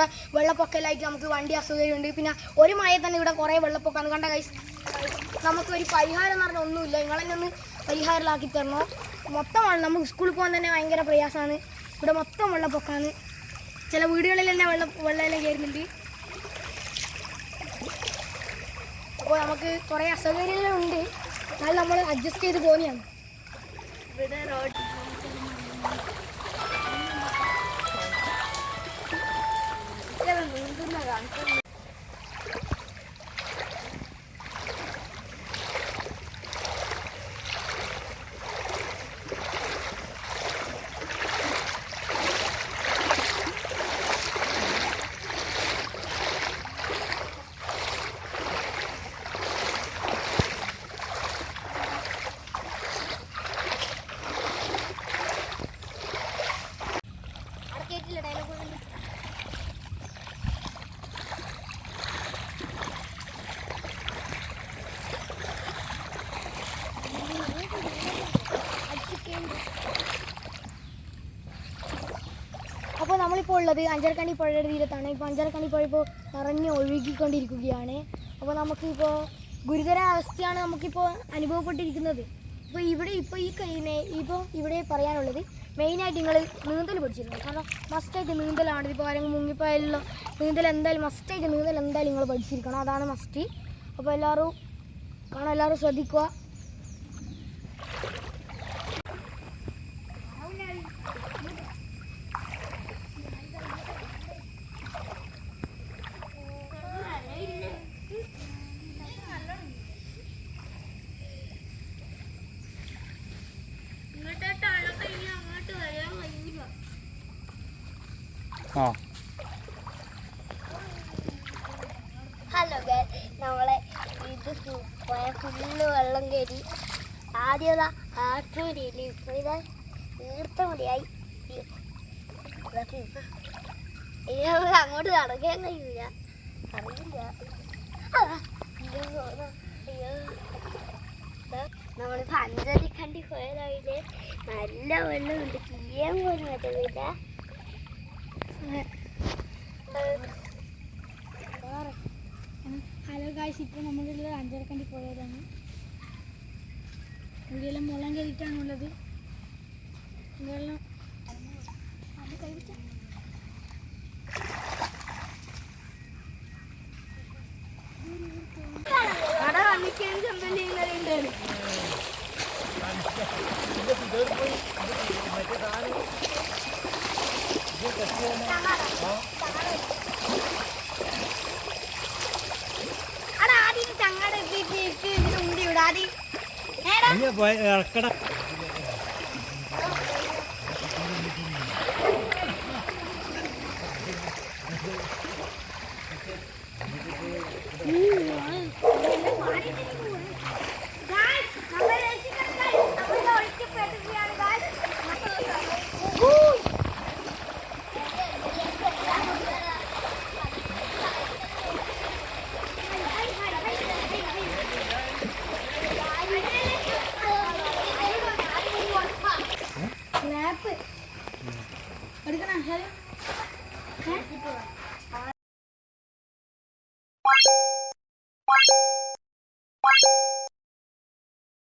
ഇവിടെ വെള്ളപ്പൊക്കലായിട്ട് നമുക്ക് വണ്ടി അസൗകര്യമുണ്ട്. പിന്നെ ഒരു മഴ തന്നെ ഇവിടെ കുറേ വെള്ളപ്പൊക്കമാണ്. കണ്ട ഗൈസ്, നമുക്കൊരു പരിഹാരം എന്ന് പറഞ്ഞാൽ ഒന്നുമില്ല. നിങ്ങളെന്നെ ഒന്ന് പരിഹാരമാക്കി തരണോ? മൊത്തമാണ് നമുക്ക് സ്കൂളിൽ പോകാൻ തന്നെ ഭയങ്കര പ്രയാസമാണ്. ഇവിടെ മൊത്തം വെള്ളപ്പൊക്കമാണ്. ചില വീടുകളിൽ തന്നെ വെള്ളമെല്ലാം കയറുന്നുണ്ട്. അപ്പോൾ നമുക്ക് കുറേ അസൗകര്യങ്ങളുണ്ട്. എന്നാലും നമ്മൾ അഡ്ജസ്റ്റ് ചെയ്ത് പോകുന്നതാണ്. ഇവിടെ റോഡ് നീന്തുന്ന കാണിക്കുന്നു. അപ്പോൾ നമ്മളിപ്പോൾ ഉള്ളത് അഞ്ചരക്കണ്ടി പുഴയുടെ തീരത്താണ്. ഇപ്പോൾ അഞ്ചരക്കണ്ടി പുഴ ഇപ്പോൾ നിറഞ്ഞ് ഒഴുകിക്കൊണ്ടിരിക്കുകയാണ്. അപ്പോൾ നമുക്കിപ്പോൾ ഗുരുതരാവസ്ഥയാണ് നമുക്കിപ്പോൾ അനുഭവപ്പെട്ടിരിക്കുന്നത്. അപ്പോൾ ഇവിടെ പറയാനുള്ളത് മെയിനായിട്ട് നിങ്ങൾ നീന്തൽ പഠിച്ചിരുന്നു. കാരണം മസ്റ്റായിട്ട് നീന്തലാണ്. ഇപ്പോൾ ആരെങ്കിലും മുങ്ങിപ്പോയാലുള്ള നീന്തൽ എന്തായാലും നിങ്ങൾ പഠിച്ചിരിക്കണം. അതാണ് മസ്റ്റ്. അപ്പോൾ എല്ലാവരും ശ്രദ്ധിക്കുക. ഹലോ ഗൈസ്, നമ്മളെ ഇത് ഫുള്ള് വെള്ളം കയറി. ആദ്യം ആട്ടുമടിയില്ല, ഇപ്പോൾ ഇതാ ഈർത്തമടിയായി. അങ്ങോട്ട് നടക്കാൻ കഴിയൂല, അറിയില്ല. നമ്മളിപ്പോൾ അഞ്ചരക്കണ്ടി പോയതായില്ലേ, നല്ല വെള്ളമുണ്ട്. ചെയ്യാൻ പോലും പറ്റുന്നില്ല. ഹലോ ഗായ്സ്, ഇപ്പോൾ നമ്മളുള്ളത് അഞ്ചരക്കണ്ടി പോയതാണ്. ഇവിടെയെല്ലാം വെള്ളം കയറിയിട്ടാണുള്ളത്. വെള്ളം അത് കഴിച്ച കട വന്നിക്കാൻ ചെമ്പല്ലിങ്ങളുണ്ട്. ചങ്ങടെ ഉണ്ടി വിടാതി